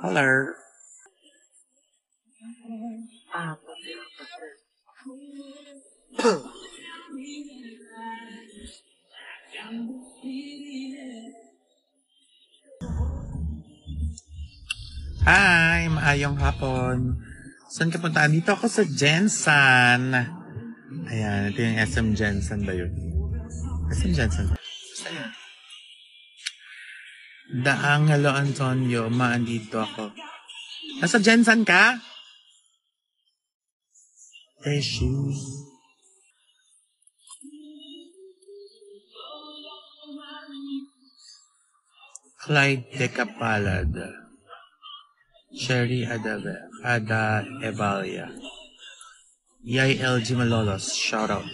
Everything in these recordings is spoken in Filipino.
Hello. Hi, maayong hapon. Saan ka punta? Dito ako sa Jensen. Ayan, ito yung SM Jensen ba yun? SM Jensen. Daang, hello Antonio. Maandito ako. Nasa Jensen ka? Shoes. Clyde Decapalad. Sherry Ada Evalia. Yay LG Malolos. Shoutout.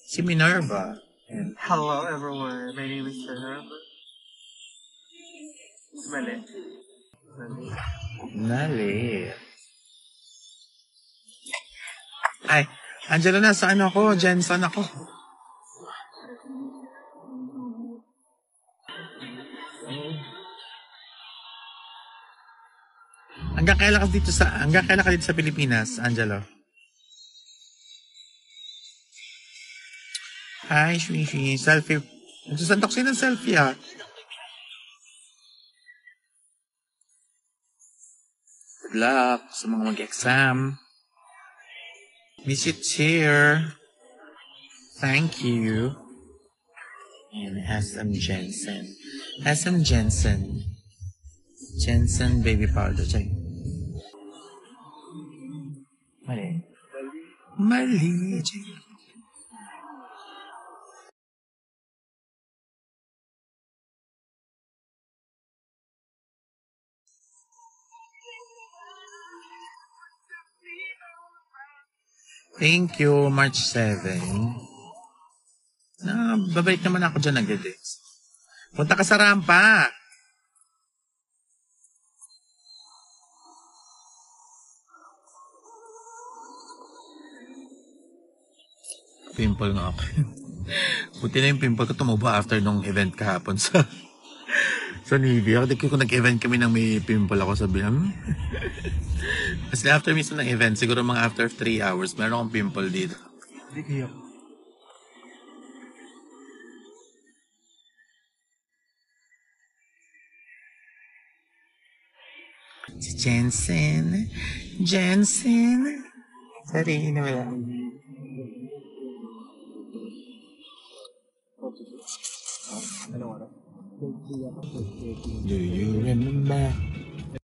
Si Minerva. And Hello everyone, my name is Minerva. Mali. Nali. Ay, Angelo, nasa ano ako? Jensen ako. Hanggang kailan ka dito sa Pilipinas, Angelo? Hi, Shwishi. Selfie. Nagsusantok siya ng selfie, ah. Good luck sa mga mag-exam. Miss you cheer. Thank you. And SM Jensen. SM Jensen. Jensen baby powder. Check. Mali. Mali. Check. Thank you, March 7. Babalik naman ako dyan agad eh. Punta ka sa rampa. Pimple nga ako. Buti na yung pimple ko tumubo after nung event kahapon sa Nivea. Kung nag-event kami nang may pimple ako, sabi kasi after mismo ng event, siguro mga after 3 hours, meron akong pimple dito. Hindi kayo. Si Jensen. Sorry, nawala. Do you remember